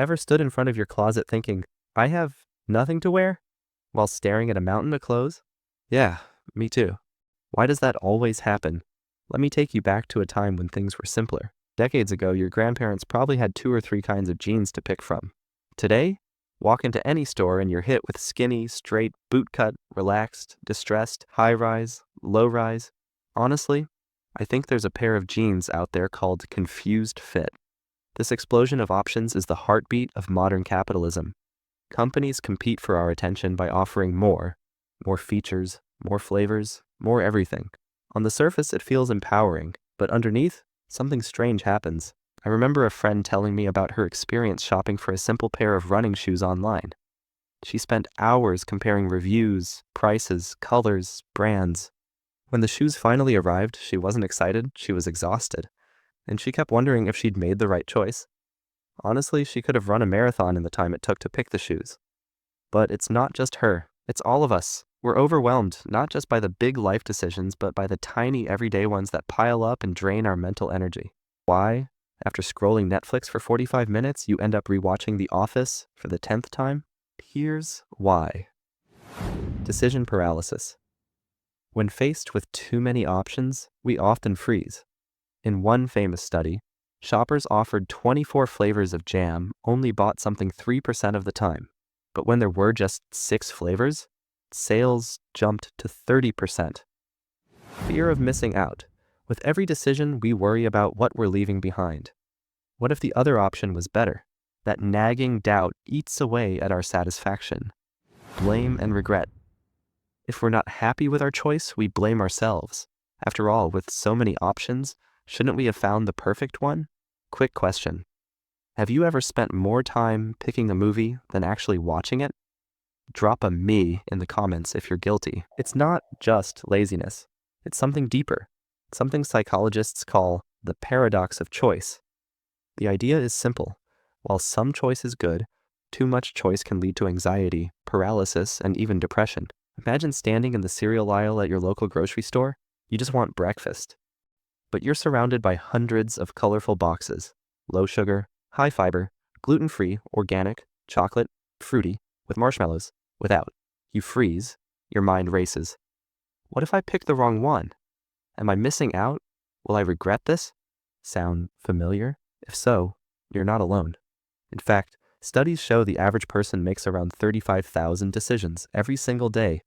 Ever stood in front of your closet thinking, I have nothing to wear, while staring at a mountain of clothes? Yeah, me too. Why does that always happen? Let me take you back to a time when things were simpler. Decades ago, your grandparents probably had 2 or 3 kinds of jeans to pick from. Today, walk into any store and you're hit with skinny, straight, bootcut, relaxed, distressed, high-rise, low-rise. Honestly, I think there's a pair of jeans out there called confused fit. This explosion of options is the heartbeat of modern capitalism. Companies compete for our attention by offering more features, more flavors, more everything. On the surface, it feels empowering, but underneath, something strange happens. I remember a friend telling me about her experience shopping for a simple pair of running shoes online. She spent hours comparing reviews, prices, colors, brands. When the shoes finally arrived, she wasn't excited, she was exhausted, and she kept wondering if she'd made the right choice. Honestly, she could have run a marathon in the time it took to pick the shoes. But it's not just her, it's all of us. We're overwhelmed, not just by the big life decisions, but by the tiny everyday ones that pile up and drain our mental energy. Why, after scrolling Netflix for 45 minutes, you end up rewatching The Office for the 10th time? Here's why. Decision paralysis. When faced with too many options, we often freeze. In one famous study, shoppers offered 24 flavors of jam only bought something 3% of the time. But when there were just 6 flavors, sales jumped to 30%. Fear of missing out. With every decision, we worry about what we're leaving behind. What if the other option was better? That nagging doubt eats away at our satisfaction. Blame and regret. If we're not happy with our choice, we blame ourselves. After all, with so many options, shouldn't we have found the perfect one? Quick question. Have you ever spent more time picking a movie than actually watching it? Drop a me in the comments if you're guilty. It's not just laziness. It's something deeper, something psychologists call the paradox of choice. The idea is simple. While some choice is good, too much choice can lead to anxiety, paralysis, and even depression. Imagine standing in the cereal aisle at your local grocery store. You just want breakfast. But you're surrounded by hundreds of colorful boxes. Low sugar, high fiber, gluten-free, organic, chocolate, fruity, with marshmallows, without. You freeze. Your mind races. What if I pick the wrong one? Am I missing out? Will I regret this? Sound familiar? If so, you're not alone. In fact, studies show the average person makes around 35,000 decisions every single day.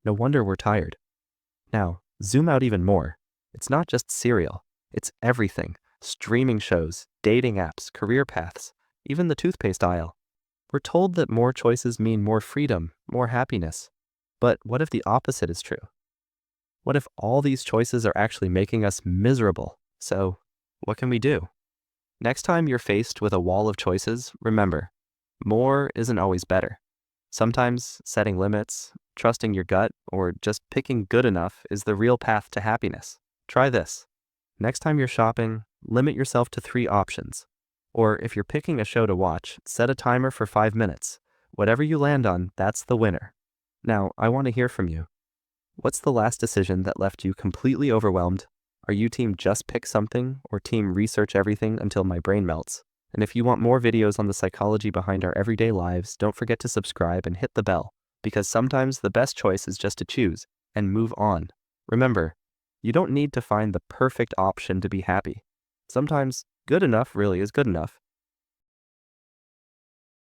No wonder we're tired. Now, zoom out even more. It's not just cereal. It's everything. Streaming shows, dating apps, career paths, even the toothpaste aisle. We're told that more choices mean more freedom, more happiness. But what if the opposite is true? What if all these choices are actually making us miserable? So, what can we do? Next time you're faced with a wall of choices, remember, more isn't always better. Sometimes setting limits, trusting your gut, or just picking good enough is the real path to happiness. Try this. Next time you're shopping, limit yourself to 3 options. Or if you're picking a show to watch, set a timer for 5 minutes. Whatever you land on, that's the winner. Now, I want to hear from you. What's the last decision that left you completely overwhelmed? Are you team just pick something or team research everything until my brain melts? And if you want more videos on the psychology behind our everyday lives, don't forget to subscribe and hit the bell, because sometimes the best choice is just to choose and move on. Remember, you don't need to find the perfect option to be happy. Sometimes good enough really is good enough.